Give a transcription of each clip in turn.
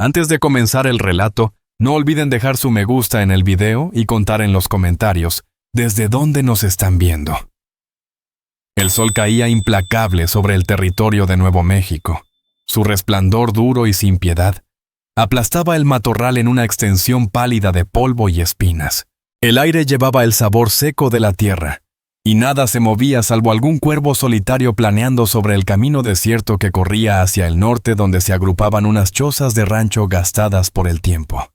Antes de comenzar el relato, no olviden dejar su me gusta en el video y contar en los comentarios desde dónde nos están viendo. El sol caía implacable sobre el territorio de Nuevo México. Su resplandor duro y sin piedad aplastaba el matorral en una extensión pálida de polvo y espinas. El aire llevaba el sabor seco de la tierra, y nada se movía salvo algún cuervo solitario planeando sobre el camino desierto que corría hacia el norte donde se agrupaban unas chozas de rancho gastadas por el tiempo.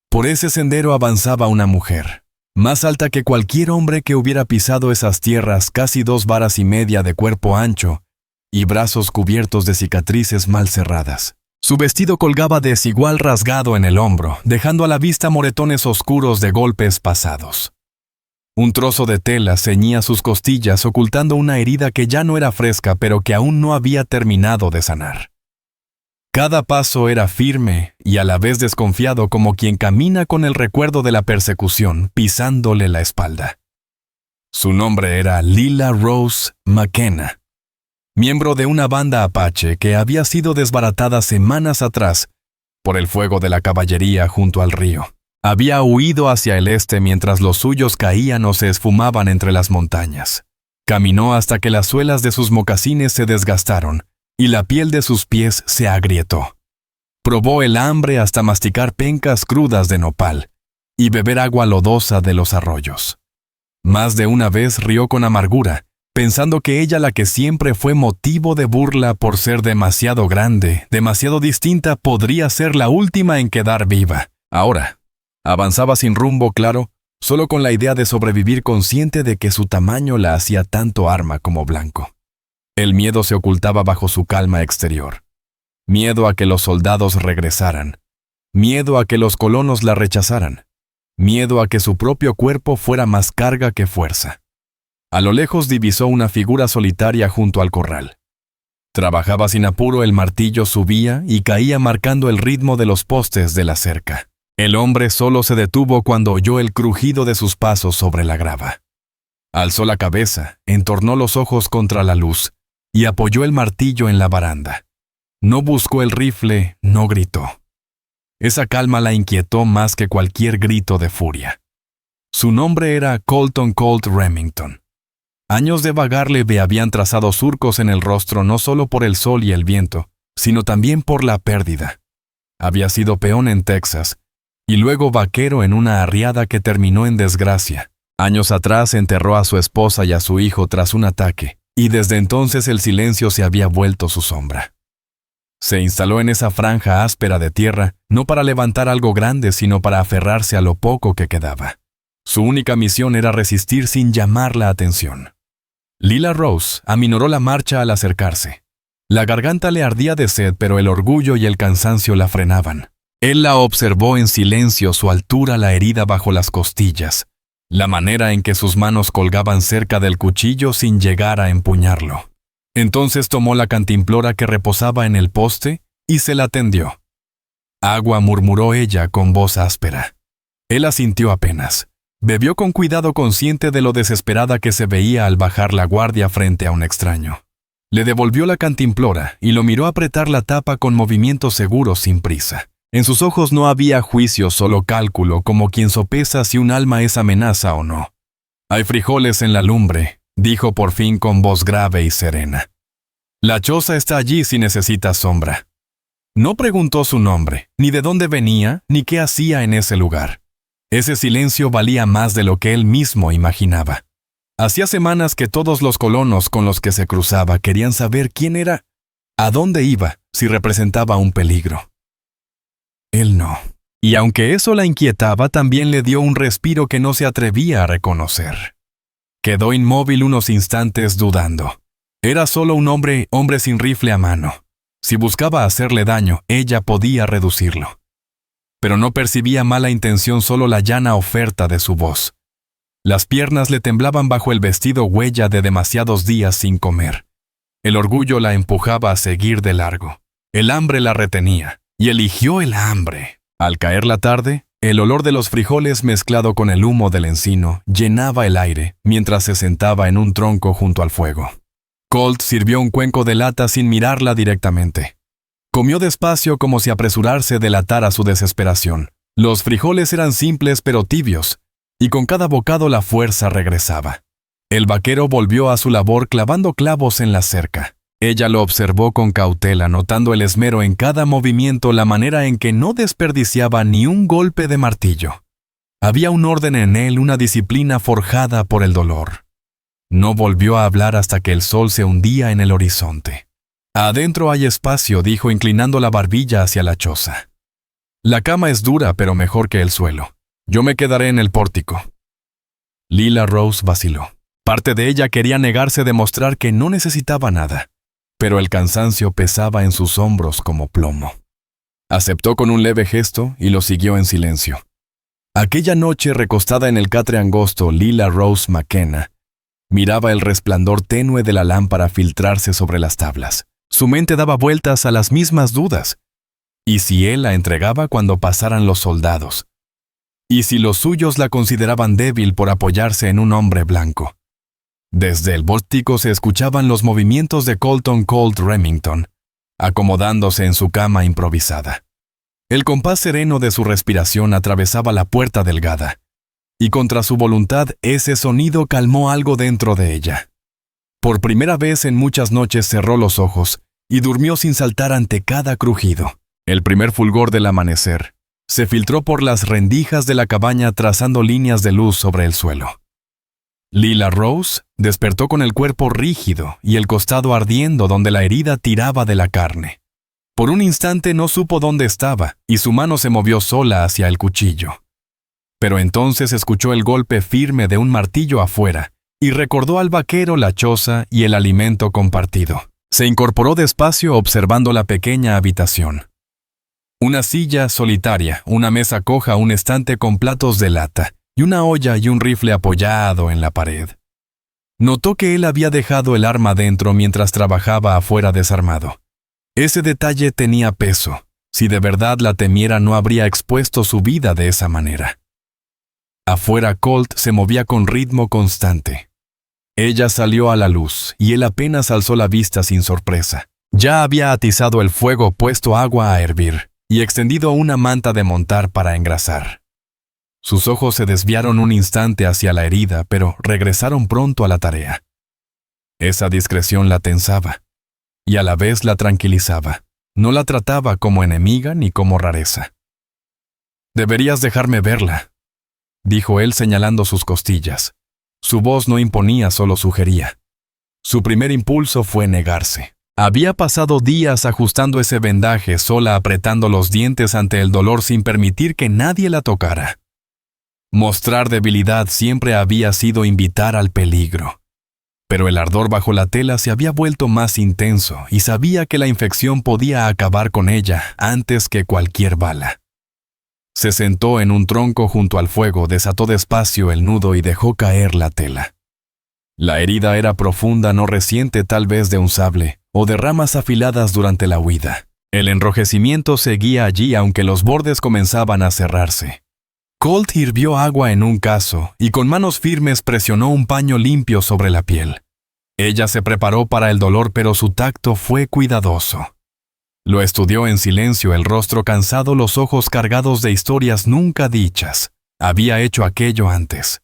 Por ese sendero avanzaba una mujer, más alta que cualquier hombre que hubiera pisado esas tierras, casi 2 varas y media de cuerpo ancho y brazos cubiertos de cicatrices mal cerradas. Su vestido colgaba desigual rasgado en el hombro, dejando a la vista moretones oscuros de golpes pasados. Un trozo de tela ceñía sus costillas, ocultando una herida que ya no era fresca, pero que aún no había terminado de sanar. Cada paso era firme y a la vez desconfiado, como quien camina con el recuerdo de la persecución pisándole la espalda. Su nombre era Lila Rose McKenna, miembro de una banda apache que había sido desbaratada semanas atrás por el fuego de la caballería junto al río. Había huido hacia el este mientras los suyos caían o se esfumaban entre las montañas. Caminó hasta que las suelas de sus mocasines se desgastaron y la piel de sus pies se agrietó. Probó el hambre hasta masticar pencas crudas de nopal y beber agua lodosa de los arroyos. Más de una vez rió con amargura, pensando que ella, la que siempre fue motivo de burla por ser demasiado grande, demasiado distinta, podría ser la última en quedar viva. Ahora, avanzaba sin rumbo claro, solo con la idea de sobrevivir, consciente de que su tamaño la hacía tanto arma como blanco. El miedo se ocultaba bajo su calma exterior. Miedo a que los soldados regresaran. Miedo a que los colonos la rechazaran. Miedo a que su propio cuerpo fuera más carga que fuerza. A lo lejos divisó una figura solitaria junto al corral. Trabajaba sin apuro, el martillo subía y caía marcando el ritmo de los postes de la cerca. El hombre solo se detuvo cuando oyó el crujido de sus pasos sobre la grava. Alzó la cabeza, entornó los ojos contra la luz y apoyó el martillo en la baranda. No buscó el rifle, no gritó. Esa calma la inquietó más que cualquier grito de furia. Su nombre era Colton Colt Remington. Años de vagar le habían trazado surcos en el rostro, no solo por el sol y el viento, sino también por la pérdida. Había sido peón en Texas, y luego vaquero en una arriada que terminó en desgracia. Años atrás enterró a su esposa y a su hijo tras un ataque, y desde entonces el silencio se había vuelto su sombra. Se instaló en esa franja áspera de tierra, no para levantar algo grande, sino para aferrarse a lo poco que quedaba. Su única misión era resistir sin llamar la atención. Lila Rose aminoró la marcha al acercarse. La garganta le ardía de sed, pero el orgullo y el cansancio la frenaban. Él la observó en silencio, su altura, la herida bajo las costillas, la manera en que sus manos colgaban cerca del cuchillo sin llegar a empuñarlo. Entonces tomó la cantimplora que reposaba en el poste y se la tendió. «Agua», murmuró ella con voz áspera. Él asintió apenas. Bebió con cuidado, consciente de lo desesperada que se veía al bajar la guardia frente a un extraño. Le devolvió la cantimplora y lo miró apretar la tapa con movimientos seguros, sin prisa. En sus ojos no había juicio, solo cálculo, como quien sopesa si un alma es amenaza o no. «Hay frijoles en la lumbre», dijo por fin con voz grave y serena. «La choza está allí si necesitas sombra». No preguntó su nombre, ni de dónde venía, ni qué hacía en ese lugar. Ese silencio valía más de lo que él mismo imaginaba. Hacía semanas que todos los colonos con los que se cruzaba querían saber quién era, a dónde iba, si representaba un peligro. Él no. Y aunque eso la inquietaba, también le dio un respiro que no se atrevía a reconocer. Quedó inmóvil unos instantes dudando. Era solo un hombre sin rifle a mano. Si buscaba hacerle daño, ella podía reducirlo. Pero no percibía mala intención, solo la llana oferta de su voz. Las piernas le temblaban bajo el vestido, huella de demasiados días sin comer. El orgullo la empujaba a seguir de largo. El hambre la retenía, y eligió el hambre. Al caer la tarde, el olor de los frijoles mezclado con el humo del encino llenaba el aire mientras se sentaba en un tronco junto al fuego. Colt sirvió un cuenco de lata sin mirarla directamente. Comió despacio como si apresurarse delatara su desesperación. Los frijoles eran simples pero tibios, y con cada bocado la fuerza regresaba. El vaquero volvió a su labor clavando clavos en la cerca. Ella lo observó con cautela, notando el esmero en cada movimiento, la manera en que no desperdiciaba ni un golpe de martillo. Había un orden en él, una disciplina forjada por el dolor. No volvió a hablar hasta que el sol se hundía en el horizonte. «Adentro hay espacio», dijo inclinando la barbilla hacia la choza. «La cama es dura, pero mejor que el suelo. Yo me quedaré en el pórtico». Lila Rose vaciló. Parte de ella quería negarse a demostrar que no necesitaba nada, pero el cansancio pesaba en sus hombros como plomo. Aceptó con un leve gesto y lo siguió en silencio. Aquella noche, recostada en el catre angosto, Lila Rose McKenna miraba el resplandor tenue de la lámpara filtrarse sobre las tablas. Su mente daba vueltas a las mismas dudas. ¿Y si él la entregaba cuando pasaran los soldados? ¿Y si los suyos la consideraban débil por apoyarse en un hombre blanco? Desde el pórtico se escuchaban los movimientos de Colton Colt Remington, acomodándose en su cama improvisada. El compás sereno de su respiración atravesaba la puerta delgada, y contra su voluntad ese sonido calmó algo dentro de ella. Por primera vez en muchas noches cerró los ojos y durmió sin saltar ante cada crujido. El primer fulgor del amanecer se filtró por las rendijas de la cabaña trazando líneas de luz sobre el suelo. Lila Rose despertó con el cuerpo rígido y el costado ardiendo donde la herida tiraba de la carne. Por un instante no supo dónde estaba y su mano se movió sola hacia el cuchillo. Pero entonces escuchó el golpe firme de un martillo afuera y recordó al vaquero, la choza y el alimento compartido. Se incorporó despacio observando la pequeña habitación. Una silla solitaria, una mesa coja, un estante con platos de lata y una olla y un rifle apoyado en la pared. Notó que él había dejado el arma dentro mientras trabajaba afuera desarmado. Ese detalle tenía peso. Si de verdad la temiera, no habría expuesto su vida de esa manera. Afuera Colt se movía con ritmo constante. Ella salió a la luz y él apenas alzó la vista sin sorpresa. Ya había atizado el fuego, puesto agua a hervir y extendido una manta de montar para engrasar. Sus ojos se desviaron un instante hacia la herida, pero regresaron pronto a la tarea. Esa discreción la tensaba y a la vez la tranquilizaba. No la trataba como enemiga ni como rareza. «Deberías dejarme verla», dijo él señalando sus costillas. Su voz no imponía, solo sugería. Su primer impulso fue negarse. Había pasado días ajustando ese vendaje, sola apretando los dientes ante el dolor sin permitir que nadie la tocara. Mostrar debilidad siempre había sido invitar al peligro. Pero el ardor bajo la tela se había vuelto más intenso y sabía que la infección podía acabar con ella antes que cualquier bala. Se sentó en un tronco junto al fuego, desató despacio el nudo y dejó caer la tela. La herida era profunda, no reciente, tal vez de un sable o de ramas afiladas durante la huida. El enrojecimiento seguía allí aunque los bordes comenzaban a cerrarse. Colt hirvió agua en un cazo y con manos firmes presionó un paño limpio sobre la piel. Ella se preparó para el dolor, pero su tacto fue cuidadoso. Lo estudió en silencio, el rostro cansado, los ojos cargados de historias nunca dichas. Había hecho aquello antes.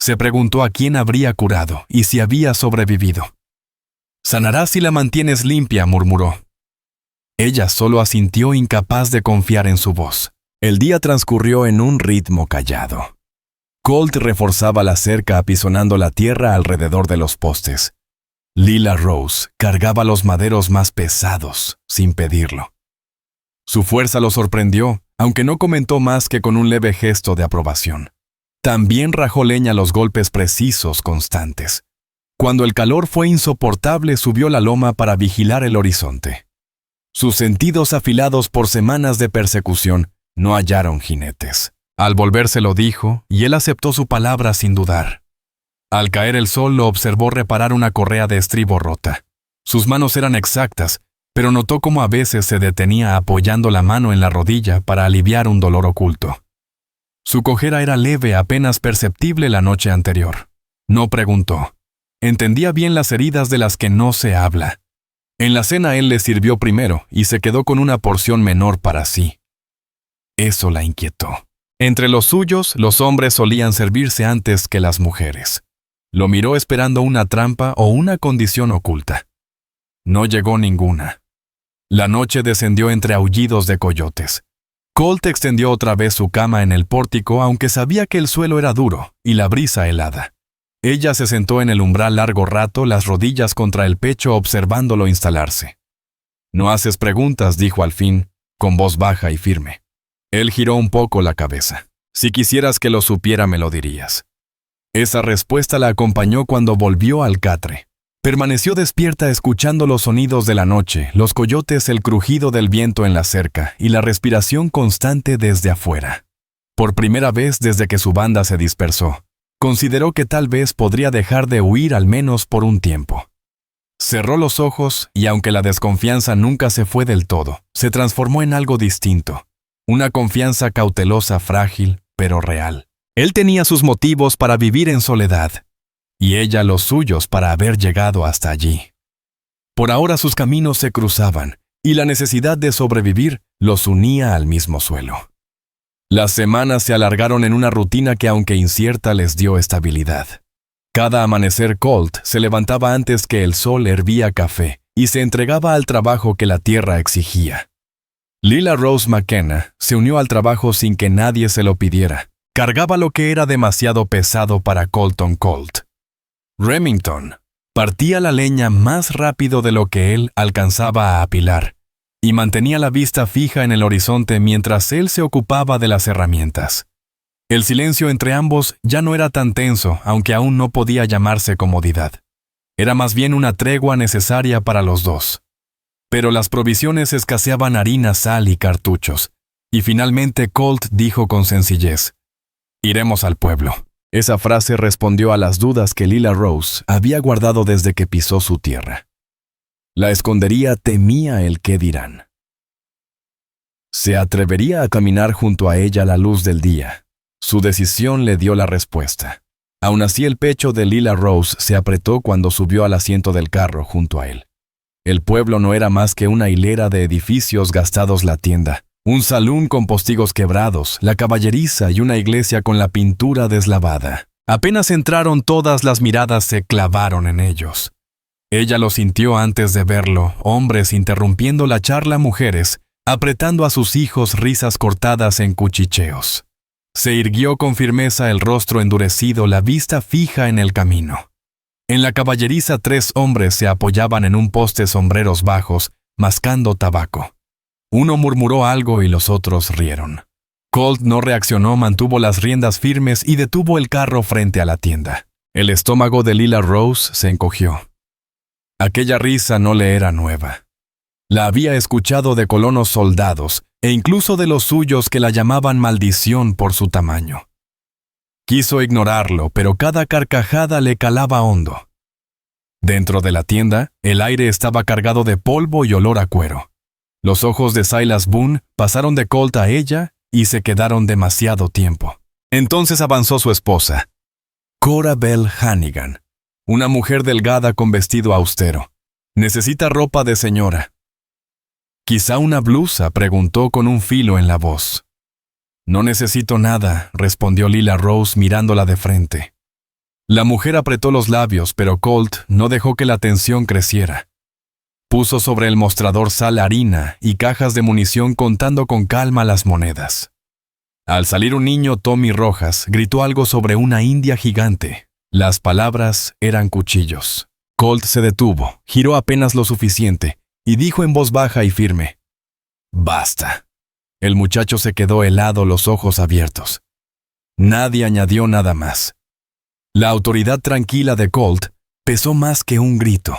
Se preguntó a quién habría curado y si había sobrevivido. «Sanará si la mantienes limpia», murmuró. Ella solo asintió, incapaz de confiar en su voz. El día transcurrió en un ritmo callado. Colt reforzaba la cerca apisonando la tierra alrededor de los postes. Lila Rose cargaba los maderos más pesados, sin pedirlo. Su fuerza lo sorprendió, aunque no comentó más que con un leve gesto de aprobación. También rajó leña los golpes precisos, constantes. Cuando el calor fue insoportable, subió la loma para vigilar el horizonte. Sus sentidos afilados por semanas de persecución no hallaron jinetes. Al volverse lo dijo, y él aceptó su palabra sin dudar. Al caer el sol lo observó reparar una correa de estribo rota. Sus manos eran exactas, pero notó cómo a veces se detenía apoyando la mano en la rodilla para aliviar un dolor oculto. Su cojera era leve, apenas perceptible la noche anterior. No preguntó. Entendía bien las heridas de las que no se habla. En la cena él le sirvió primero y se quedó con una porción menor para sí. Eso la inquietó. Entre los suyos, los hombres solían servirse antes que las mujeres. Lo miró esperando una trampa o una condición oculta. No llegó ninguna. La noche descendió entre aullidos de coyotes. Colt extendió otra vez su cama en el pórtico, aunque sabía que el suelo era duro y la brisa helada. Ella se sentó en el umbral largo rato, las rodillas contra el pecho, observándolo instalarse. «No haces preguntas», dijo al fin, con voz baja y firme. Él giró un poco la cabeza. «Si quisieras que lo supiera, me lo dirías». Esa respuesta la acompañó cuando volvió al catre. Permaneció despierta escuchando los sonidos de la noche, los coyotes, el crujido del viento en la cerca y la respiración constante desde afuera. Por primera vez desde que su banda se dispersó, consideró que tal vez podría dejar de huir al menos por un tiempo. Cerró los ojos y aunque la desconfianza nunca se fue del todo, se transformó en algo distinto. Una confianza cautelosa, frágil, pero real. Él tenía sus motivos para vivir en soledad, y ella los suyos para haber llegado hasta allí. Por ahora sus caminos se cruzaban, y la necesidad de sobrevivir los unía al mismo suelo. Las semanas se alargaron en una rutina que, aunque incierta, les dio estabilidad. Cada amanecer Colt se levantaba antes que el sol hervía café y se entregaba al trabajo que la tierra exigía. Lila Rose McKenna se unió al trabajo sin que nadie se lo pidiera. Cargaba lo que era demasiado pesado para Colton Colt. Remington partía la leña más rápido de lo que él alcanzaba a apilar y mantenía la vista fija en el horizonte mientras él se ocupaba de las herramientas. El silencio entre ambos ya no era tan tenso, aunque aún no podía llamarse comodidad. Era más bien una tregua necesaria para los dos. Pero las provisiones escaseaban: harina, sal y cartuchos. Y finalmente Colt dijo con sencillez: «Iremos al pueblo». Esa frase respondió a las dudas que Lila Rose había guardado desde que pisó su tierra. La escondería, temía el qué dirán. ¿Se atrevería a caminar junto a ella a la luz del día? Su decisión le dio la respuesta. Aun así, el pecho de Lila Rose se apretó cuando subió al asiento del carro junto a él. El pueblo no era más que una hilera de edificios gastados: la tienda, un salón con postigos quebrados, la caballeriza y una iglesia con la pintura deslavada. Apenas entraron, todas las miradas se clavaron en ellos. Ella lo sintió antes de verlo: hombres interrumpiendo la charla, mujeres apretando a sus hijos, risas cortadas en cuchicheos. Se irguió con firmeza, el rostro endurecido, la vista fija en el camino. En la caballeriza 3 hombres se apoyaban en un poste, sombreros bajos, mascando tabaco. Uno murmuró algo y los otros rieron. Colt no reaccionó, mantuvo las riendas firmes y detuvo el carro frente a la tienda. El estómago de Lila Rose se encogió. Aquella risa no le era nueva. La había escuchado de colonos soldados e incluso de los suyos que la llamaban maldición por su tamaño. Quiso ignorarlo, pero cada carcajada le calaba hondo. Dentro de la tienda, el aire estaba cargado de polvo y olor a cuero. Los ojos de Silas Boone pasaron de Colt a ella y se quedaron demasiado tiempo. Entonces avanzó su esposa, Cora Bell Hannigan, una mujer delgada con vestido austero. «Necesita ropa de señora». «¿Quizá una blusa?», preguntó con un filo en la voz. «No necesito nada», respondió Lila Rose mirándola de frente. La mujer apretó los labios, pero Colt no dejó que la tensión creciera. Puso sobre el mostrador sal, harina y cajas de munición, contando con calma las monedas. Al salir un niño, Tommy Rojas, gritó algo sobre una india gigante. Las palabras eran cuchillos. Colt se detuvo, giró apenas lo suficiente y dijo en voz baja y firme: «Basta». El muchacho se quedó helado, los ojos abiertos. Nadie añadió nada más. La autoridad tranquila de Colt pesó más que un grito.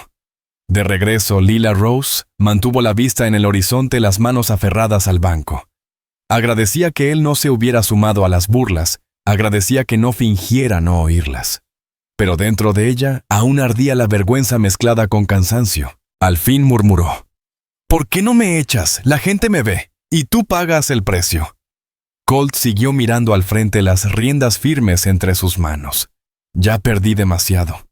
De regreso, Lila Rose mantuvo la vista en el horizonte, las manos aferradas al banco. Agradecía que él no se hubiera sumado a las burlas, agradecía que no fingiera no oírlas. Pero dentro de ella aún ardía la vergüenza mezclada con cansancio. Al fin murmuró: «¿Por qué no me echas? La gente me ve, y tú pagas el precio». Colt siguió mirando al frente, las riendas firmes entre sus manos. «Ya perdí demasiado.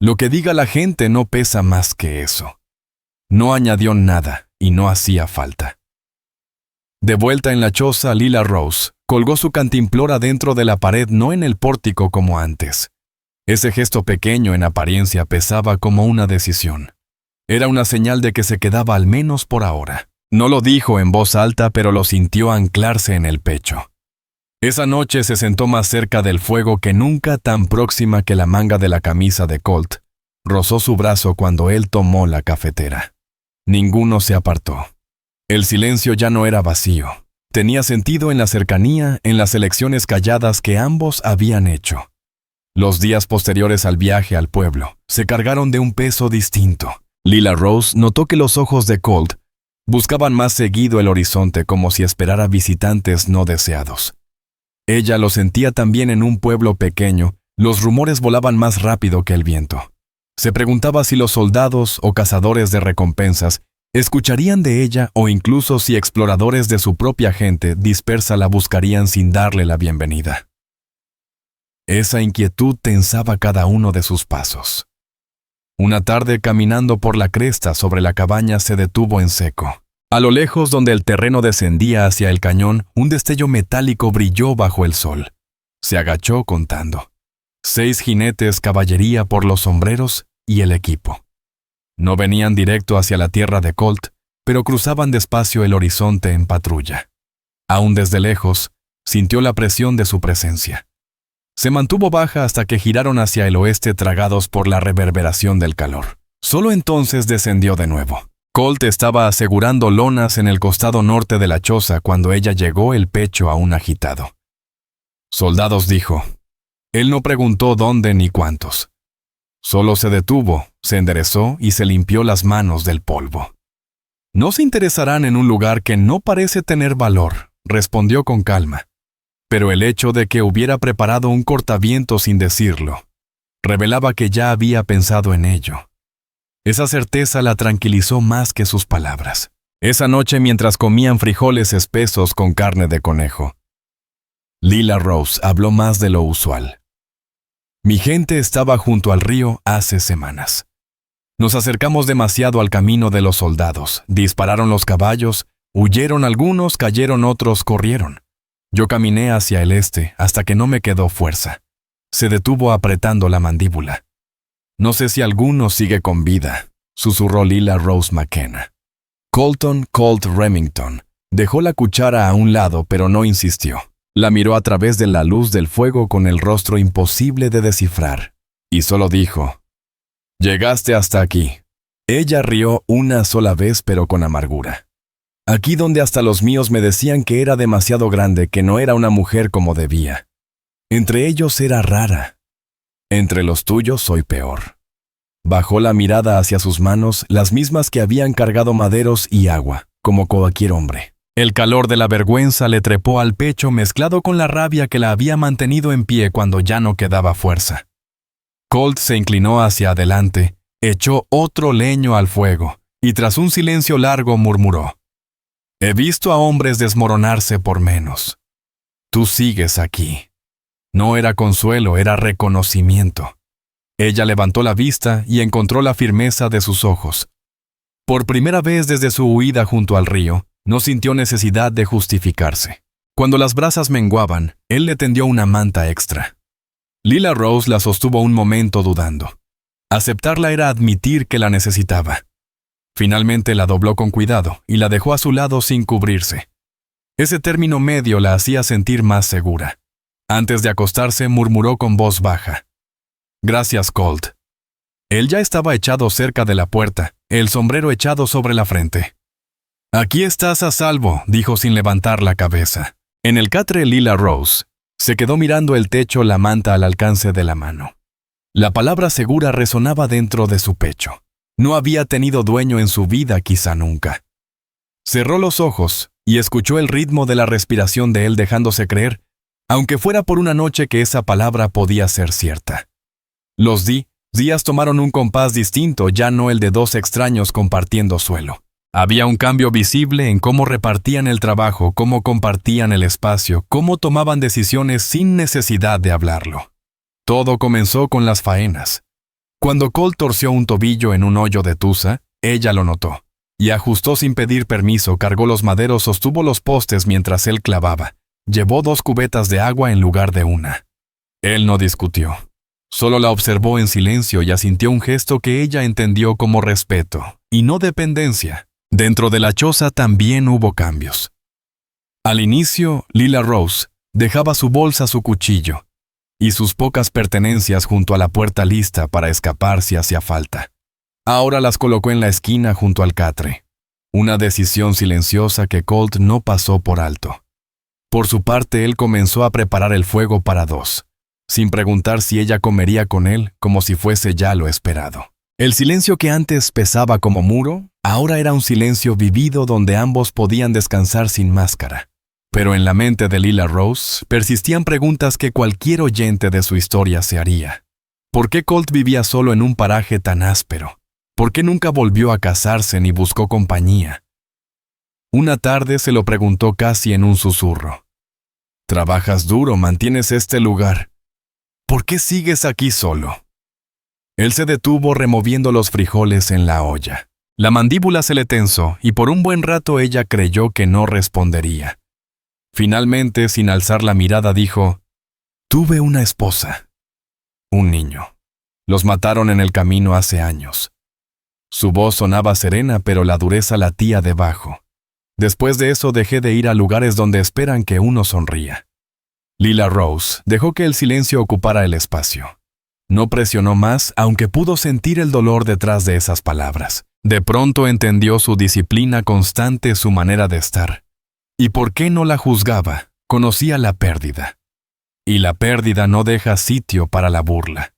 Lo que diga la gente no pesa más que eso». No añadió nada y no hacía falta. De vuelta en la choza, Lila Rose colgó su cantimplora dentro de la pared, no en el pórtico como antes. Ese gesto pequeño en apariencia pesaba como una decisión. Era una señal de que se quedaba al menos por ahora. No lo dijo en voz alta, pero lo sintió anclarse en el pecho. Esa noche se sentó más cerca del fuego que nunca, tan próxima que la manga de la camisa de Colt rozó su brazo cuando él tomó la cafetera. Ninguno se apartó. El silencio ya no era vacío. Tenía sentido en la cercanía, en las elecciones calladas que ambos habían hecho. Los días posteriores al viaje al pueblo se cargaron de un peso distinto. Lila Rose notó que los ojos de Colt buscaban más seguido el horizonte, como si esperara visitantes no deseados. Ella lo sentía también en un pueblo pequeño. Los rumores volaban más rápido que el viento. Se preguntaba si los soldados o cazadores de recompensas escucharían de ella, o incluso si exploradores de su propia gente dispersa la buscarían sin darle la bienvenida. Esa inquietud tensaba cada uno de sus pasos. Una tarde, caminando por la cresta sobre la cabaña, se detuvo en seco. A lo lejos, donde el terreno descendía hacia el cañón, un destello metálico brilló bajo el sol. Se agachó contando. 6 jinetes, caballería por los sombreros y el equipo. No venían directo hacia la tierra de Colt, pero cruzaban despacio el horizonte en patrulla. Aún desde lejos, sintió la presión de su presencia. Se mantuvo baja hasta que giraron hacia el oeste, tragados por la reverberación del calor. Solo entonces descendió de nuevo. Colt estaba asegurando lonas en el costado norte de la choza cuando ella llegó, el pecho aún agitado. «Soldados», dijo. Él no preguntó dónde ni cuántos. Solo se detuvo, se enderezó y se limpió las manos del polvo. «No se interesarán en un lugar que no parece tener valor», respondió con calma. Pero el hecho de que hubiera preparado un cortavientos sin decirlo revelaba que ya había pensado en ello. Esa certeza la tranquilizó más que sus palabras. Esa noche, mientras comían frijoles espesos con carne de conejo, Lila Rose habló más de lo usual. «Mi gente estaba junto al río hace semanas. Nos acercamos demasiado al camino de los soldados. Dispararon los caballos, huyeron algunos, cayeron otros, corrieron. Yo caminé hacia el este hasta que no me quedó fuerza». Se detuvo apretando la mandíbula. «No sé si alguno sigue con vida», susurró Lila Rose McKenna. Colton Colt Remington dejó la cuchara a un lado, pero no insistió. La miró a través de la luz del fuego con el rostro imposible de descifrar, y solo dijo: «Llegaste hasta aquí». Ella rió una sola vez, pero con amargura. «Aquí donde hasta los míos me decían que era demasiado grande, que no era una mujer como debía. Entre ellos era rara. Entre los tuyos soy peor». Bajó la mirada hacia sus manos, las mismas que habían cargado maderos y agua, como cualquier hombre. El calor de la vergüenza le trepó al pecho, mezclado con la rabia que la había mantenido en pie cuando ya no quedaba fuerza. Colt se inclinó hacia adelante, echó otro leño al fuego, y tras un silencio largo murmuró: «He visto a hombres desmoronarse por menos. Tú sigues aquí». No era consuelo, era reconocimiento. Ella levantó la vista y encontró la firmeza de sus ojos. Por primera vez desde su huida junto al río, no sintió necesidad de justificarse. Cuando las brasas menguaban, él le tendió una manta extra. Lila Rose la sostuvo un momento dudando. Aceptarla era admitir que la necesitaba. Finalmente la dobló con cuidado y la dejó a su lado sin cubrirse. Ese término medio la hacía sentir más segura. Antes de acostarse, murmuró con voz baja: «Gracias, Colt». Él ya estaba echado cerca de la puerta, el sombrero echado sobre la frente. «Aquí estás a salvo», dijo sin levantar la cabeza. En el catre, Lila Rose se quedó mirando el techo, la manta al alcance de la mano. La palabra segura resonaba dentro de su pecho. No había tenido dueño en su vida, quizá nunca. Cerró los ojos y escuchó el ritmo de la respiración de él, dejándose creer, aunque fuera por una noche, que esa palabra podía ser cierta. Los días tomaron un compás distinto, ya no el de 2 extraños compartiendo suelo. Había un cambio visible en cómo repartían el trabajo, cómo compartían el espacio, cómo tomaban decisiones sin necesidad de hablarlo. Todo comenzó con las faenas. Cuando Colt torció un tobillo en un hoyo de tusa, ella lo notó. Y ajustó sin pedir permiso, cargó los maderos, sostuvo los postes mientras él clavaba. Llevó 2 cubetas de agua en lugar de una. Él no discutió. Solo la observó en silencio y asintió un gesto que ella entendió como respeto, y no dependencia. Dentro de la choza también hubo cambios. Al inicio, Lila Rose dejaba su bolsa, su cuchillo y sus pocas pertenencias junto a la puerta lista para escapar si hacía falta. Ahora las colocó en la esquina junto al catre. Una decisión silenciosa que Colt no pasó por alto. Por su parte, él comenzó a preparar el fuego para 2, sin preguntar si ella comería con él, como si fuese ya lo esperado. El silencio que antes pesaba como muro, ahora era un silencio vivido donde ambos podían descansar sin máscara. Pero en la mente de Lila Rose persistían preguntas que cualquier oyente de su historia se haría. ¿Por qué Colt vivía solo en un paraje tan áspero? ¿Por qué nunca volvió a casarse ni buscó compañía? Una tarde se lo preguntó casi en un susurro. «Trabajas duro, mantienes este lugar. ¿Por qué sigues aquí solo?» Él se detuvo removiendo los frijoles en la olla. La mandíbula se le tensó y por un buen rato ella creyó que no respondería. Finalmente, sin alzar la mirada, dijo: «Tuve una esposa. Un niño. Los mataron en el camino hace años». Su voz sonaba serena, pero la dureza latía debajo. Después de eso dejé de ir a lugares donde esperan que uno sonría. Lila Rose dejó que el silencio ocupara el espacio. No presionó más, aunque pudo sentir el dolor detrás de esas palabras. De pronto entendió su disciplina constante, su manera de estar. ¿Y por qué no la juzgaba? Conocía la pérdida. Y la pérdida no deja sitio para la burla.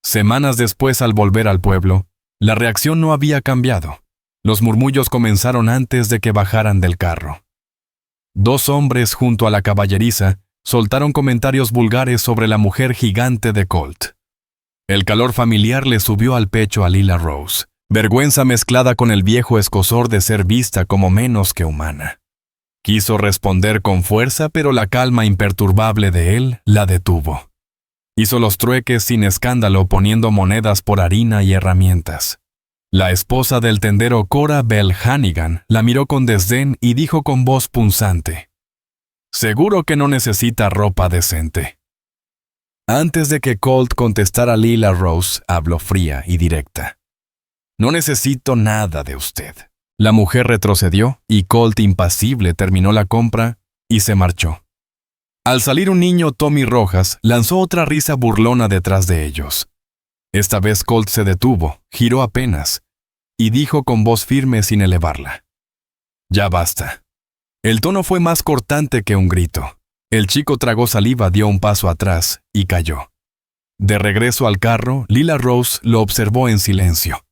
Semanas después, al volver al pueblo, la reacción no había cambiado. Los murmullos comenzaron antes de que bajaran del carro. 2 hombres junto a la caballeriza soltaron comentarios vulgares sobre la mujer gigante de Colt. El calor familiar le subió al pecho a Lila Rose, vergüenza mezclada con el viejo escozor de ser vista como menos que humana. Quiso responder con fuerza, pero la calma imperturbable de él la detuvo. Hizo los trueques sin escándalo, poniendo monedas por harina y herramientas. La esposa del tendero Cora Bell Hannigan la miró con desdén y dijo con voz punzante: «Seguro que no necesita ropa decente». Antes de que Colt contestara, Lila Rose habló fría y directa: «No necesito nada de usted». La mujer retrocedió y Colt, impasible, terminó la compra y se marchó. Al salir, un niño, Tommy Rojas, lanzó otra risa burlona detrás de ellos. Esta vez Colt se detuvo, giró apenas, y dijo con voz firme sin elevarla: «Ya basta». El tono fue más cortante que un grito. El chico tragó saliva, dio un paso atrás y cayó. De regreso al carro, Lila Rose lo observó en silencio.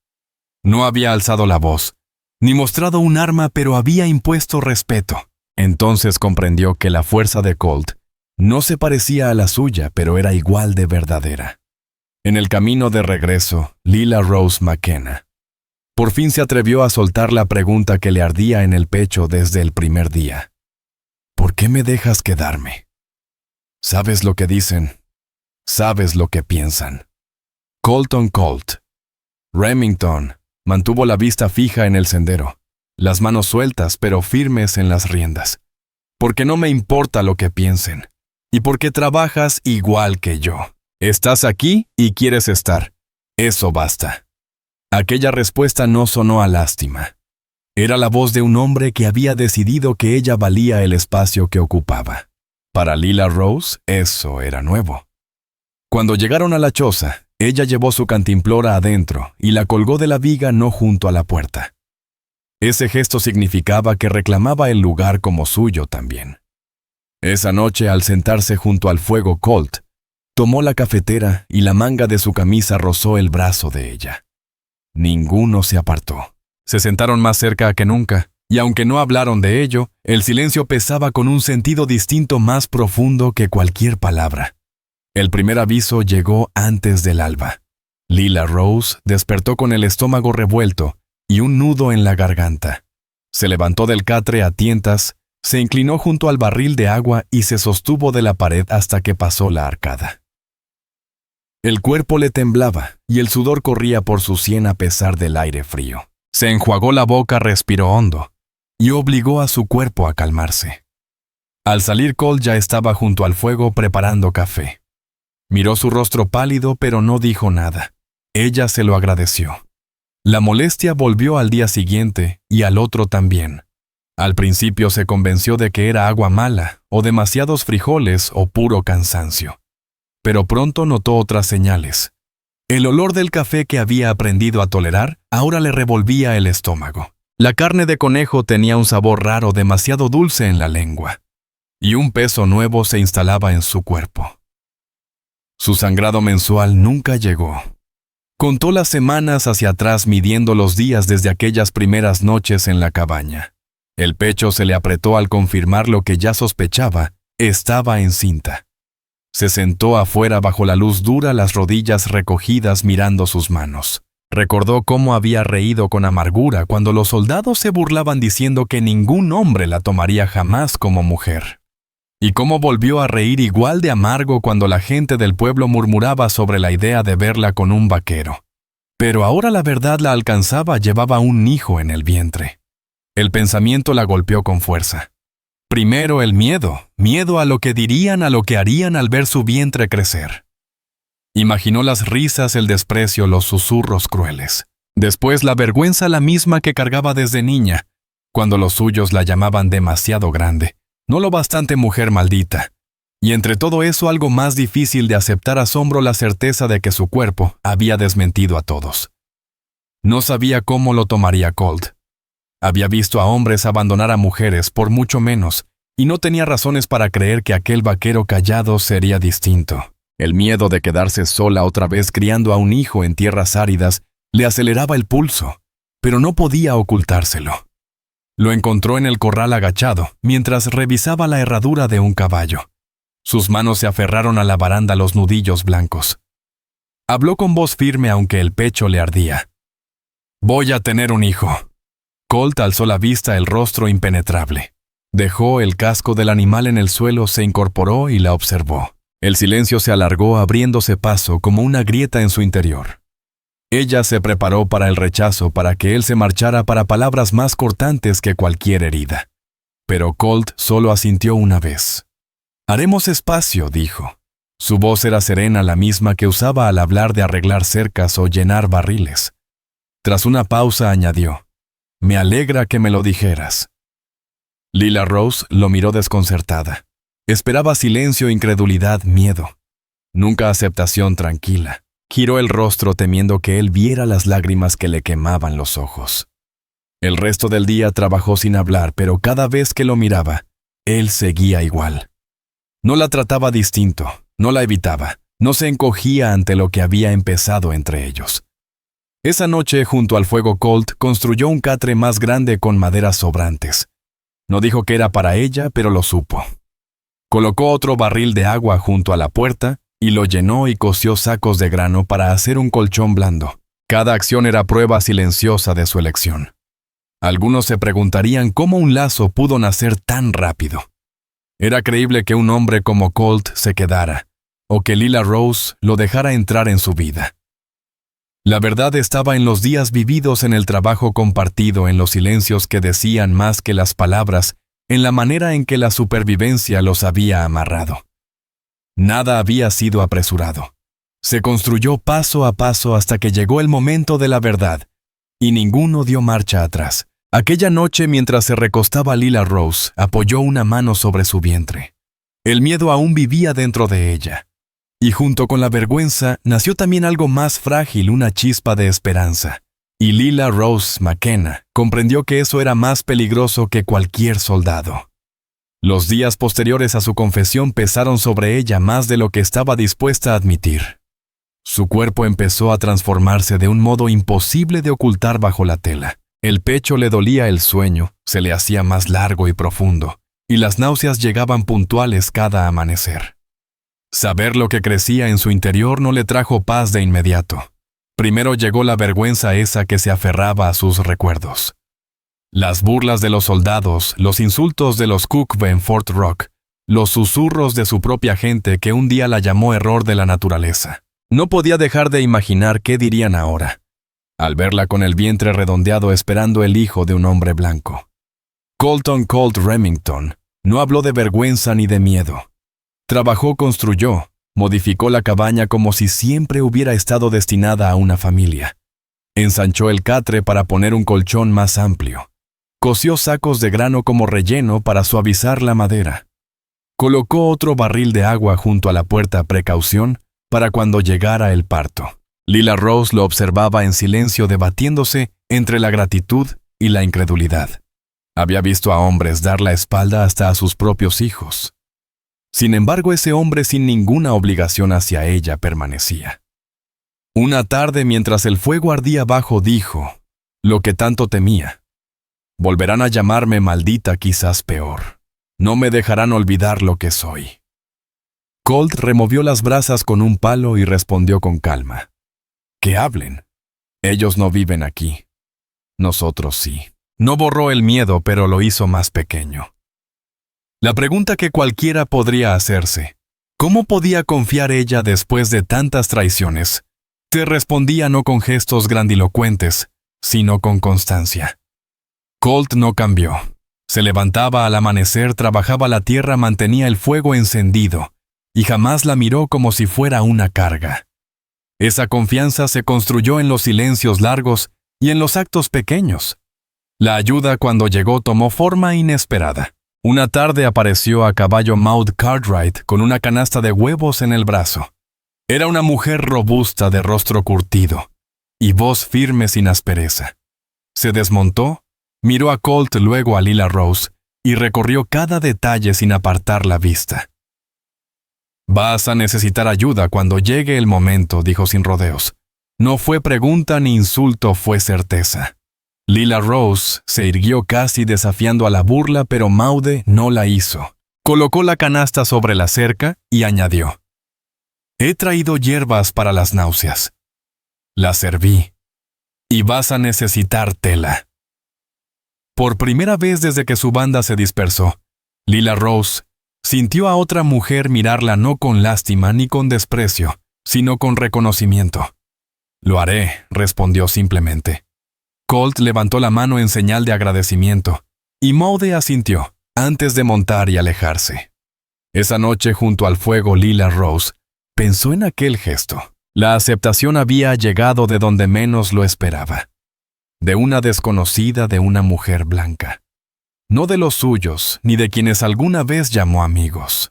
No había alzado la voz, ni mostrado un arma, pero había impuesto respeto. Entonces comprendió que la fuerza de Colt no se parecía a la suya, pero era igual de verdadera. En el camino de regreso, Lila Rose McKenna por fin se atrevió a soltar la pregunta que le ardía en el pecho desde el primer día. ¿Por qué me dejas quedarme? Sabes lo que dicen, sabes lo que piensan. Colton Colt. Remington mantuvo la vista fija en el sendero, las manos sueltas pero firmes en las riendas. Porque no me importa lo que piensen, y porque trabajas igual que yo. Estás aquí y quieres estar. Eso basta. Aquella respuesta no sonó a lástima. Era la voz de un hombre que había decidido que ella valía el espacio que ocupaba. Para Lila Rose, eso era nuevo. Cuando llegaron a la choza, ella llevó su cantimplora adentro y la colgó de la viga, no junto a la puerta. Ese gesto significaba que reclamaba el lugar como suyo también. Esa noche, al sentarse junto al fuego, Colt tomó la cafetera y la manga de su camisa rozó el brazo de ella. Ninguno se apartó. Se sentaron más cerca que nunca, y aunque no hablaron de ello, el silencio pesaba con un sentido distinto más profundo que cualquier palabra. El primer aviso llegó antes del alba. Lila Rose despertó con el estómago revuelto y un nudo en la garganta. Se levantó del catre a tientas, se inclinó junto al barril de agua y se sostuvo de la pared hasta que pasó la arcada. El cuerpo le temblaba y el sudor corría por su sien a pesar del aire frío. Se enjuagó la boca, respiró hondo y obligó a su cuerpo a calmarse. Al salir, Colt ya estaba junto al fuego preparando café. Miró su rostro pálido, pero no dijo nada. Ella se lo agradeció. La molestia volvió al día siguiente y al otro también. Al principio se convenció de que era agua mala, o demasiados frijoles, o puro cansancio. Pero pronto notó otras señales. El olor del café que había aprendido a tolerar ahora le revolvía el estómago. La carne de conejo tenía un sabor raro, demasiado dulce en la lengua. Y un peso nuevo se instalaba en su cuerpo. Su sangrado mensual nunca llegó. Contó las semanas hacia atrás, midiendo los días desde aquellas primeras noches en la cabaña. El pecho se le apretó al confirmar lo que ya sospechaba: estaba encinta. Se sentó afuera bajo la luz dura, las rodillas recogidas, mirando sus manos. Recordó cómo había reído con amargura cuando los soldados se burlaban diciendo que ningún hombre la tomaría jamás como mujer. Y cómo volvió a reír igual de amargo cuando la gente del pueblo murmuraba sobre la idea de verla con un vaquero. Pero ahora la verdad la alcanzaba: llevaba un hijo en el vientre. El pensamiento la golpeó con fuerza. Primero el miedo a lo que dirían, a lo que harían al ver su vientre crecer. Imaginó las risas, el desprecio, los susurros crueles. Después la vergüenza, la misma que cargaba desde niña, cuando los suyos la llamaban demasiado grande, no lo bastante mujer maldita. Y entre todo eso, algo más difícil de aceptar: asombro, la certeza de que su cuerpo había desmentido a todos. No sabía cómo lo tomaría Colt. Había visto a hombres abandonar a mujeres por mucho menos, y no tenía razones para creer que aquel vaquero callado sería distinto. El miedo de quedarse sola otra vez criando a un hijo en tierras áridas le aceleraba el pulso, pero no podía ocultárselo. Lo encontró en el corral agachado, mientras revisaba la herradura de un caballo. Sus manos se aferraron a la baranda, los nudillos blancos. Habló con voz firme, aunque el pecho le ardía. «Voy a tener un hijo». Colt alzó la vista, el rostro impenetrable. Dejó el casco del animal en el suelo, se incorporó y la observó. El silencio se alargó, abriéndose paso como una grieta en su interior. Ella se preparó para el rechazo, para que él se marchara, para palabras más cortantes que cualquier herida. Pero Colt solo asintió una vez. «Haremos espacio», dijo. Su voz era serena, la misma que usaba al hablar de arreglar cercas o llenar barriles. Tras una pausa añadió: «Me alegra que me lo dijeras». Lila Rose lo miró desconcertada. Esperaba silencio, incredulidad, miedo. Nunca aceptación tranquila. Giró el rostro temiendo que él viera las lágrimas que le quemaban los ojos. El resto del día trabajó sin hablar, pero cada vez que lo miraba, él seguía igual. No la trataba distinto, no la evitaba, no se encogía ante lo que había empezado entre ellos. Esa noche, junto al fuego, Colt construyó un catre más grande con maderas sobrantes. No dijo que era para ella, pero lo supo. Colocó otro barril de agua junto a la puerta y lo llenó, y cosió sacos de grano para hacer un colchón blando. Cada acción era prueba silenciosa de su elección. Algunos se preguntarían cómo un lazo pudo nacer tan rápido. Era creíble que un hombre como Colt se quedara, o que Lila Rose lo dejara entrar en su vida. La verdad estaba en los días vividos, en el trabajo compartido, en los silencios que decían más que las palabras, en la manera en que la supervivencia los había amarrado. Nada había sido apresurado. Se construyó paso a paso hasta que llegó el momento de la verdad, y ninguno dio marcha atrás. Aquella noche, mientras se recostaba Lila Rose, apoyó una mano sobre su vientre. El miedo aún vivía dentro de ella. Y junto con la vergüenza nació también algo más frágil, una chispa de esperanza. Y Lila Rose McKenna comprendió que eso era más peligroso que cualquier soldado. Los días posteriores a su confesión pesaron sobre ella más de lo que estaba dispuesta a admitir. Su cuerpo empezó a transformarse de un modo imposible de ocultar bajo la tela. El pecho le dolía, el sueño se le hacía más largo y profundo, y las náuseas llegaban puntuales cada amanecer. Saber lo que crecía en su interior no le trajo paz de inmediato. Primero llegó la vergüenza esa que se aferraba a sus recuerdos. Las burlas de los soldados, los insultos de los Cook en Fort Rock, los susurros de su propia gente que un día la llamó error de la naturaleza. No podía dejar de imaginar qué dirían ahora. al verla con el vientre redondeado esperando el hijo de un hombre blanco. Colton Colt Remington no habló de vergüenza ni de miedo. Trabajó, construyó, modificó la cabaña como si siempre hubiera estado destinada a una familia. Ensanchó el catre para poner un colchón más amplio. Cosió sacos de grano como relleno para suavizar la madera. Colocó otro barril de agua junto a la puerta a precaución para cuando llegara el parto. Lila Rose lo observaba en silencio, debatiéndose entre la gratitud y la incredulidad. Había visto a hombres dar la espalda hasta a sus propios hijos. Sin embargo, ese hombre sin ninguna obligación hacia ella permanecía. Una tarde, mientras el fuego ardía abajo, dijo lo que tanto temía: volverán a llamarme maldita, quizás peor. No me dejarán olvidar lo que soy. Colt removió las brasas con un palo y respondió con calma: que hablen. Ellos no viven aquí. Nosotros sí. No borró el miedo, pero lo hizo más pequeño. La pregunta que cualquiera podría hacerse: ¿cómo podía confiar ella después de tantas traiciones? Te respondía no con gestos grandilocuentes, sino con constancia. Colt no cambió. Se levantaba al amanecer, trabajaba la tierra, mantenía el fuego encendido, y jamás la miró como si fuera una carga. Esa confianza se construyó en los silencios largos y en los actos pequeños. La ayuda, cuando llegó, tomó forma inesperada. Una tarde apareció a caballo Maud Cartwright con una canasta de huevos en el brazo. Era una mujer robusta, de rostro curtido y voz firme sin aspereza. Se desmontó, miró a Colt, luego a Lila Rose, y recorrió cada detalle sin apartar la vista. «Vas a necesitar ayuda cuando llegue el momento», dijo sin rodeos. No fue pregunta ni insulto, fue certeza. Lila Rose se irguió casi desafiando a la burla, pero Maude no la hizo. Colocó la canasta sobre la cerca y añadió: «He traído hierbas para las náuseas. Las serví. Y vas a necesitar tela». Por primera vez desde que su banda se dispersó, Lila Rose sintió a otra mujer mirarla no con lástima ni con desprecio, sino con reconocimiento. «Lo haré», respondió simplemente. Colt levantó la mano en señal de agradecimiento, y Maude asintió, antes de montar y alejarse. Esa noche, junto al fuego, Lila Rose pensó en aquel gesto. La aceptación había llegado de donde menos lo esperaba. De una desconocida, de una mujer blanca. No de los suyos, ni de quienes alguna vez llamó amigos.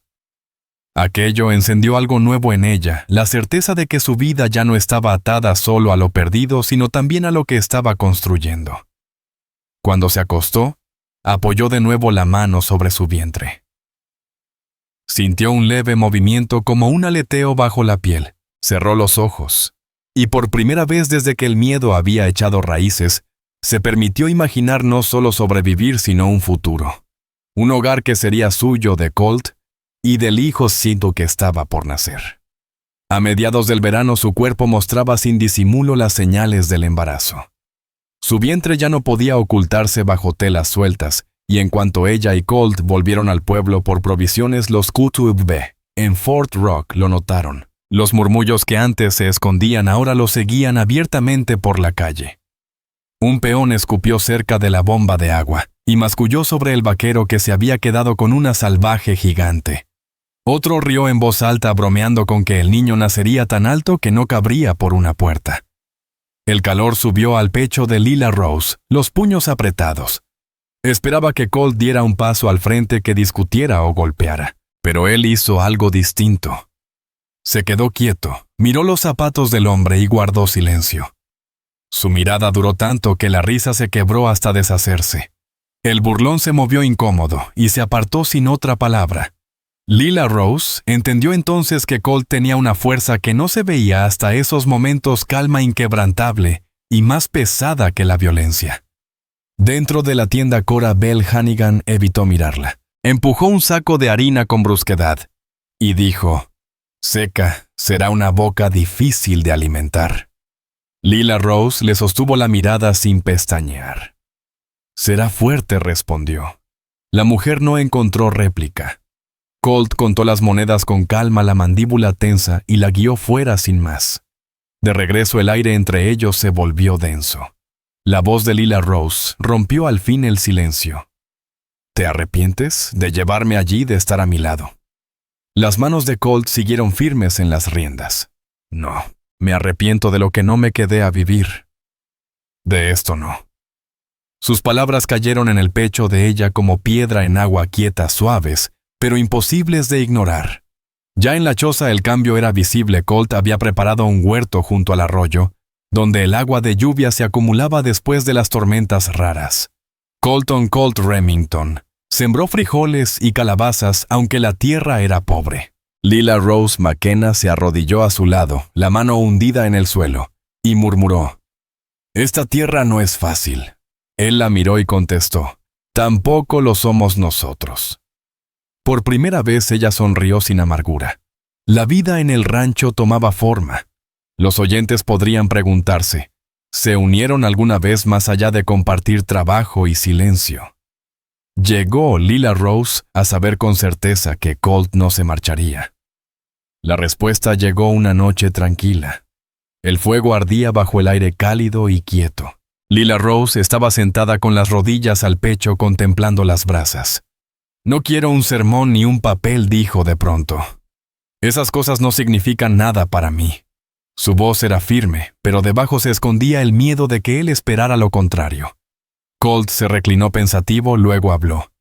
Aquello encendió algo nuevo en ella, la certeza de que su vida ya no estaba atada solo a lo perdido, sino también a lo que estaba construyendo. Cuando se acostó, apoyó de nuevo la mano sobre su vientre. Sintió un leve movimiento como un aleteo bajo la piel. Cerró los ojos, y por primera vez desde que el miedo había echado raíces, se permitió imaginar no solo sobrevivir, sino un futuro. Un hogar que sería suyo, de Colt, y del hijo Cinto que estaba por nacer. A mediados del verano su cuerpo mostraba sin disimulo las señales del embarazo. Su vientre ya no podía ocultarse bajo telas sueltas, y en cuanto ella y Colt volvieron al pueblo por provisiones, los Qutb en Fort Rock lo notaron. Los murmullos que antes se escondían ahora lo seguían abiertamente por la calle. Un peón escupió cerca de la bomba de agua y masculló sobre el vaquero que se había quedado con una salvaje gigante. Otro rió en voz alta, bromeando con que el niño nacería tan alto que no cabría por una puerta. El calor subió al pecho de Lila Rose, los puños apretados. Esperaba que Colt diera un paso al frente, que discutiera o golpeara, pero él hizo algo distinto. Se quedó quieto, miró los zapatos del hombre y guardó silencio. Su mirada duró tanto que la risa se quebró hasta deshacerse. El burlón se movió incómodo y se apartó sin otra palabra. Lila Rose entendió entonces que Colt tenía una fuerza que no se veía hasta esos momentos, calma, inquebrantable y más pesada que la violencia. Dentro de la tienda, Cora Bell Hannigan evitó mirarla. Empujó un saco de harina con brusquedad y dijo: «Seca, será una boca difícil de alimentar». Lila Rose le sostuvo la mirada sin pestañear. «Será fuerte», respondió. La mujer no encontró réplica. Colt contó las monedas con calma, la mandíbula tensa, y la guió fuera sin más. De regreso el aire entre ellos se volvió denso. La voz de Lila Rose rompió al fin el silencio. ¿Te arrepientes de llevarme allí, de estar a mi lado? Las manos de Colt siguieron firmes en las riendas. No, me arrepiento de lo que no me quedé a vivir. De esto no. Sus palabras cayeron en el pecho de ella como piedra en agua quieta, suaves, pero imposibles de ignorar. Ya en la choza el cambio era visible. Colt había preparado un huerto junto al arroyo, donde el agua de lluvia se acumulaba después de las tormentas raras. Colton Colt Remington sembró frijoles y calabazas, aunque la tierra era pobre. Lila Rose McKenna se arrodilló a su lado, la mano hundida en el suelo, y murmuró: «Esta tierra no es fácil». Él la miró y contestó: «Tampoco lo somos nosotros». Por primera vez ella sonrió sin amargura. La vida en el rancho tomaba forma. Los oyentes podrían preguntarse: ¿se unieron alguna vez más allá de compartir trabajo y silencio? Llegó Lila Rose a saber con certeza que Colt no se marcharía. La respuesta llegó una noche tranquila. El fuego ardía bajo el aire cálido y quieto. Lila Rose estaba sentada con las rodillas al pecho contemplando las brasas. «No quiero un sermón ni un papel», dijo de pronto. «Esas cosas no significan nada para mí». Su voz era firme, pero debajo se escondía el miedo de que él esperara lo contrario. Colt se reclinó pensativo, luego habló: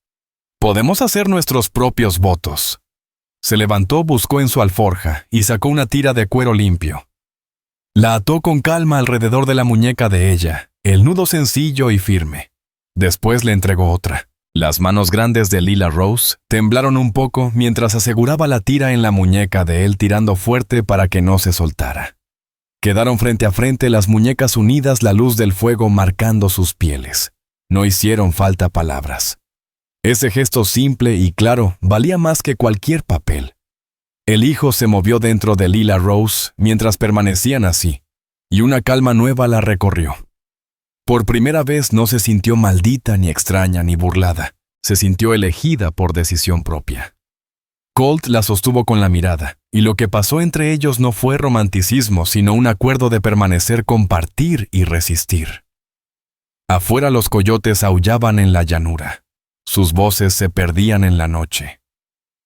«Podemos hacer nuestros propios votos». Se levantó, buscó en su alforja y sacó una tira de cuero limpio. La ató con calma alrededor de la muñeca de ella, el nudo sencillo y firme. Después le entregó otra. Las manos grandes de Lila Rose temblaron un poco mientras aseguraba la tira en la muñeca de él, tirando fuerte para que no se soltara. Quedaron frente a frente, las muñecas unidas, la luz del fuego marcando sus pieles. No hicieron falta palabras. Ese gesto simple y claro valía más que cualquier papel. El hijo se movió dentro de Lila Rose mientras permanecían así, y una calma nueva la recorrió. Por primera vez no se sintió maldita, ni extraña, ni burlada. Se sintió elegida por decisión propia. Colt la sostuvo con la mirada, y lo que pasó entre ellos no fue romanticismo, sino un acuerdo de permanecer, compartir y resistir. Afuera los coyotes aullaban en la llanura. Sus voces se perdían en la noche.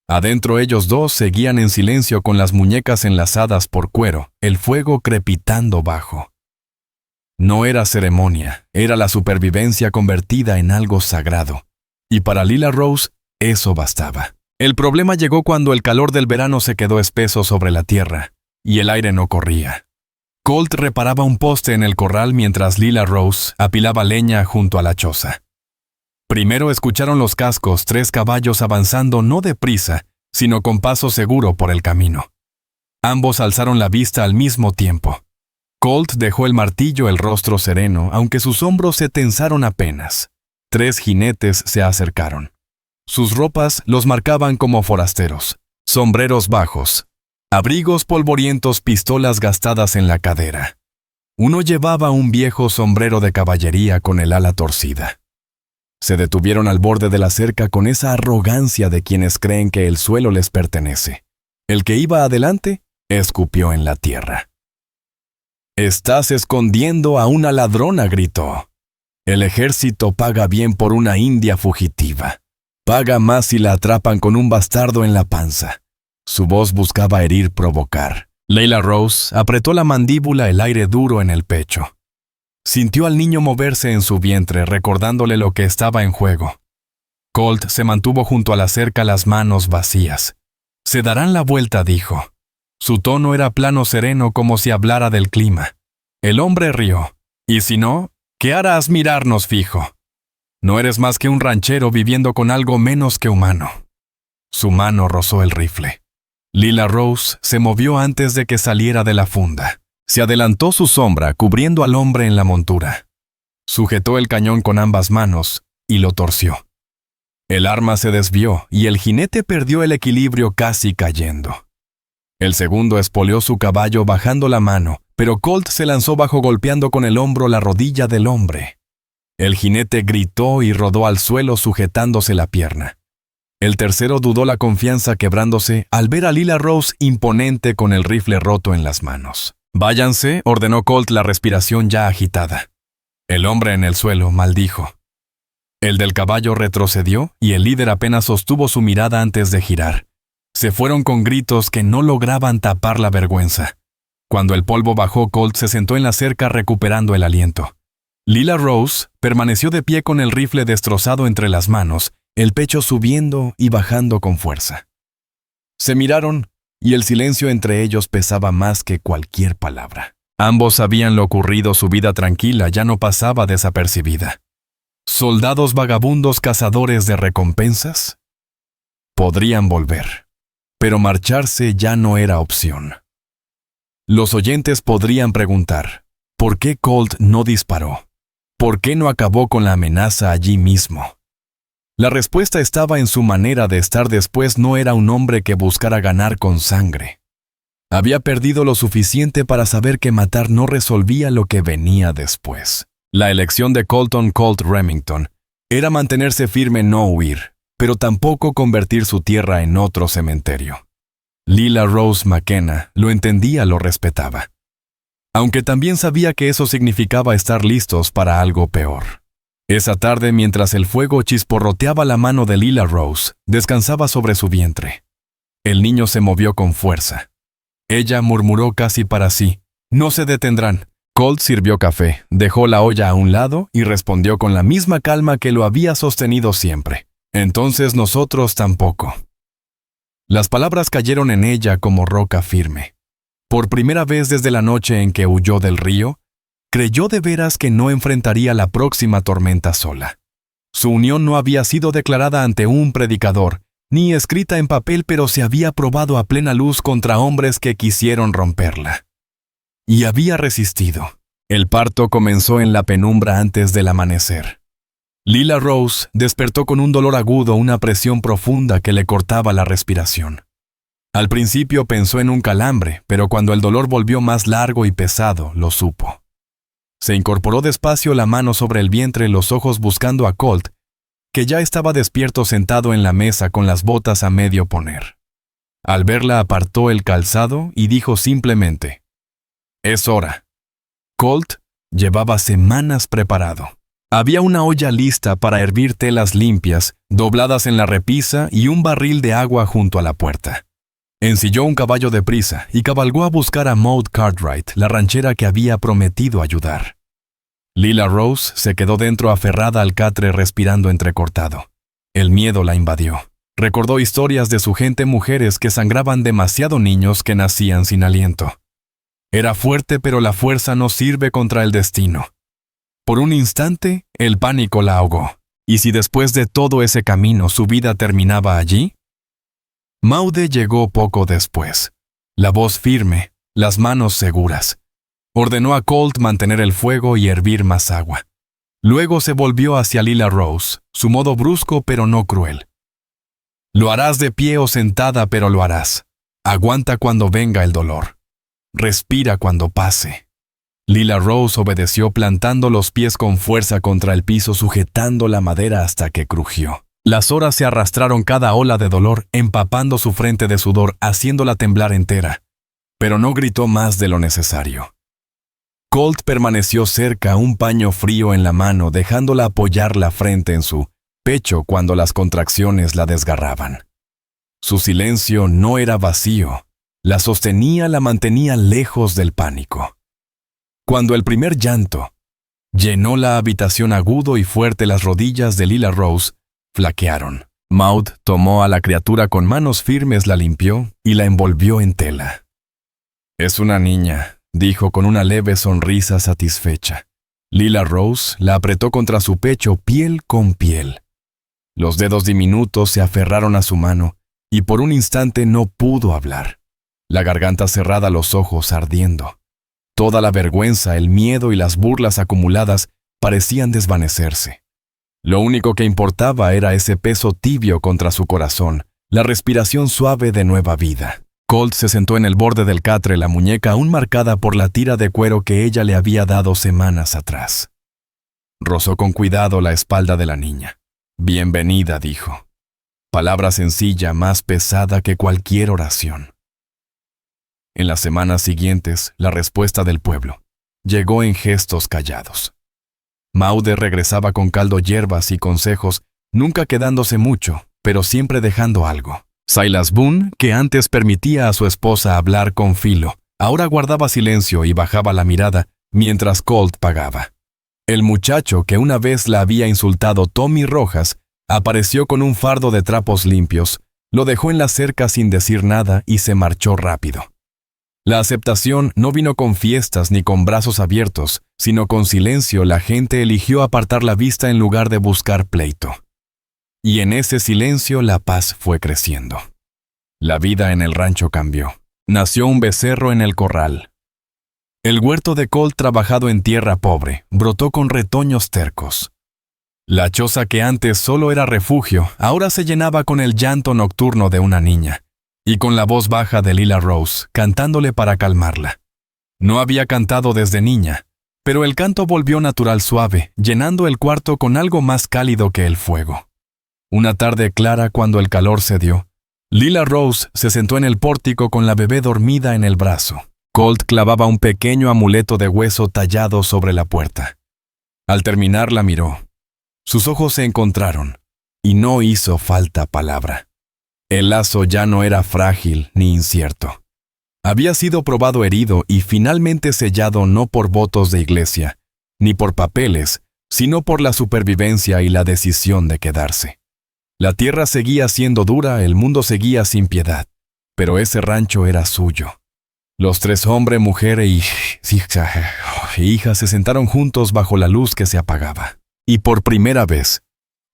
Adentro ellos dos seguían en silencio con las muñecas enlazadas por cuero, el fuego crepitando bajo. No era ceremonia, era la supervivencia convertida en algo sagrado. Y para Lila Rose, eso bastaba. El problema llegó cuando el calor del verano se quedó espeso sobre la tierra, y el aire no corría. Colt reparaba un poste en el corral mientras Lila Rose apilaba leña junto a la choza. Primero escucharon los cascos, 3 caballos avanzando no deprisa, sino con paso seguro por el camino. Ambos alzaron la vista al mismo tiempo. Colt dejó el martillo, el rostro sereno, aunque sus hombros se tensaron apenas. 3 jinetes se acercaron. Sus ropas los marcaban como forasteros. Sombreros bajos, abrigos polvorientos, pistolas gastadas en la cadera. Uno llevaba un viejo sombrero de caballería con el ala torcida. Se detuvieron al borde de la cerca con esa arrogancia de quienes creen que el suelo les pertenece. El que iba adelante escupió en la tierra. «Estás escondiendo a una ladrona», gritó. «El ejército paga bien por una india fugitiva. Paga más si la atrapan con un bastardo en la panza». Su voz buscaba herir, provocar. Lila Rose apretó la mandíbula, el aire duro en el pecho. Sintió al niño moverse en su vientre, recordándole lo que estaba en juego. Colt se mantuvo junto a la cerca, las manos vacías. «Se darán la vuelta», dijo. Su tono era plano, sereno, como si hablara del clima. El hombre rió. «¿Y si no? ¿Qué harás mirarnos fijo? No eres más que un ranchero viviendo con algo menos que humano». Su mano rozó el rifle. Lila Rose se movió antes de que saliera de la funda. Se adelantó su sombra, cubriendo al hombre en la montura. Sujetó el cañón con ambas manos y lo torció. El arma se desvió y el jinete perdió el equilibrio, casi cayendo. El segundo espoleó su caballo bajando la mano, pero Colt se lanzó bajo, golpeando con el hombro la rodilla del hombre. El jinete gritó y rodó al suelo sujetándose la pierna. El tercero dudó la confianza, quebrándose al ver a Lila Rose imponente con el rifle roto en las manos. Váyanse, ordenó Colt, la respiración ya agitada. El hombre en el suelo maldijo. El del caballo retrocedió y el líder apenas sostuvo su mirada antes de girar. Se fueron con gritos que no lograban tapar la vergüenza. Cuando el polvo bajó, Colt se sentó en la cerca recuperando el aliento. Lila Rose permaneció de pie con el rifle destrozado entre las manos, el pecho subiendo y bajando con fuerza. Se miraron y el silencio entre ellos pesaba más que cualquier palabra. Ambos sabían lo ocurrido, su vida tranquila ya no pasaba desapercibida. ¿Soldados vagabundos cazadores de recompensas? Podrían volver, pero marcharse ya no era opción. Los oyentes podrían preguntar, ¿por qué Colt no disparó? ¿Por qué no acabó con la amenaza allí mismo? La respuesta estaba en su manera de estar después. No era un hombre que buscara ganar con sangre. Había perdido lo suficiente para saber que matar no resolvía lo que venía después. La elección de Colton Colt Remington era mantenerse firme, no huir, pero tampoco convertir su tierra en otro cementerio. Lila Rose McKenna lo entendía, lo respetaba. Aunque también sabía que eso significaba estar listos para algo peor. Esa tarde, mientras el fuego chisporroteaba, la mano de Lila Rose descansaba sobre su vientre. El niño se movió con fuerza. Ella murmuró casi para sí, «No se detendrán». Colt sirvió café, dejó la olla a un lado y respondió con la misma calma que lo había sostenido siempre. «Entonces nosotros tampoco». Las palabras cayeron en ella como roca firme. Por primera vez desde la noche en que huyó del río, creyó de veras que no enfrentaría la próxima tormenta sola. Su unión no había sido declarada ante un predicador, ni escrita en papel, pero se había probado a plena luz contra hombres que quisieron romperla. Y había resistido. El parto comenzó en la penumbra antes del amanecer. Lila Rose despertó con un dolor agudo, una presión profunda que le cortaba la respiración. Al principio pensó en un calambre, pero cuando el dolor volvió más largo y pesado, lo supo. Se incorporó despacio, la mano sobre el vientre, los ojos buscando a Colt, que ya estaba despierto sentado en la mesa con las botas a medio poner. Al verla apartó el calzado y dijo simplemente, «Es hora». Colt llevaba semanas preparado. Había una olla lista para hervir telas limpias, dobladas en la repisa, y un barril de agua junto a la puerta. Ensilló un caballo de prisa y cabalgó a buscar a Maud Cartwright, la ranchera que había prometido ayudar. Lila Rose se quedó dentro aferrada al catre, respirando entrecortado. El miedo la invadió. Recordó historias de su gente, mujeres que sangraban demasiado, niños que nacían sin aliento. Era fuerte, pero la fuerza no sirve contra el destino. Por un instante, el pánico la ahogó. ¿Y si después de todo ese camino su vida terminaba allí? Maude llegó poco después. La voz firme, las manos seguras. Ordenó a Colt mantener el fuego y hervir más agua. Luego se volvió hacia Lila Rose, su modo brusco pero no cruel. «Lo harás de pie o sentada, pero lo harás. Aguanta cuando venga el dolor. Respira cuando pase». Lila Rose obedeció, plantando los pies con fuerza contra el piso, sujetando la madera hasta que crujió. Las horas se arrastraron, cada ola de dolor empapando su frente de sudor, haciéndola temblar entera. Pero no gritó más de lo necesario. Colt permaneció cerca, un paño frío en la mano, dejándola apoyar la frente en su pecho cuando las contracciones la desgarraban. Su silencio no era vacío, la sostenía, la mantenía lejos del pánico. Cuando el primer llanto llenó la habitación, agudo y fuerte, las rodillas de Lila Rose flaquearon. Maud tomó a la criatura con manos firmes, la limpió y la envolvió en tela. «Es una niña», dijo con una leve sonrisa satisfecha. Lila Rose la apretó contra su pecho, piel con piel. Los dedos diminutos se aferraron a su mano y por un instante no pudo hablar. La garganta cerrada, los ojos ardiendo. Toda la vergüenza, el miedo y las burlas acumuladas parecían desvanecerse. Lo único que importaba era ese peso tibio contra su corazón, la respiración suave de nueva vida. Colt se sentó en el borde del catre, la muñeca aún marcada por la tira de cuero que ella le había dado semanas atrás. Rozó con cuidado la espalda de la niña. «Bienvenida», dijo. Palabra sencilla, más pesada que cualquier oración. En las semanas siguientes, la respuesta del pueblo llegó en gestos callados. Maude regresaba con caldo, hierbas y consejos, nunca quedándose mucho, pero siempre dejando algo. Silas Boone, que antes permitía a su esposa hablar con filo, ahora guardaba silencio y bajaba la mirada mientras Colt pagaba. El muchacho que una vez la había insultado Tommy Rojas apareció con un fardo de trapos limpios, lo dejó en la cerca sin decir nada y se marchó rápido. La aceptación no vino con fiestas ni con brazos abiertos, sino con silencio. La gente eligió apartar la vista en lugar de buscar pleito. Y en ese silencio la paz fue creciendo. La vida en el rancho cambió. Nació un becerro en el corral. El huerto de Colt, trabajado en tierra pobre, brotó con retoños tercos. La choza que antes solo era refugio, ahora se llenaba con el llanto nocturno de una niña, y con la voz baja de Lila Rose, cantándole para calmarla. No había cantado desde niña, pero el canto volvió natural, suave, llenando el cuarto con algo más cálido que el fuego. Una tarde clara, cuando el calor cedió, Lila Rose se sentó en el pórtico con la bebé dormida en el brazo. Colt clavaba un pequeño amuleto de hueso tallado sobre la puerta. Al terminar la miró. Sus ojos se encontraron, y no hizo falta palabra. El lazo ya no era frágil ni incierto. Había sido probado, herido y finalmente sellado, no por votos de iglesia, ni por papeles, sino por la supervivencia y la decisión de quedarse. La tierra seguía siendo dura, el mundo seguía sin piedad, pero ese rancho era suyo. Los tres, hombre, mujer e hija, se sentaron juntos bajo la luz que se apagaba. Y por primera vez,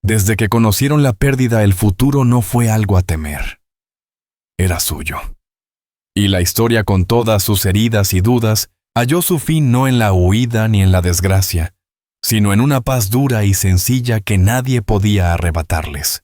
desde que conocieron la pérdida, el futuro no fue algo a temer. Era suyo. Y la historia, con todas sus heridas y dudas, halló su fin no en la huida ni en la desgracia, sino en una paz dura y sencilla que nadie podía arrebatarles.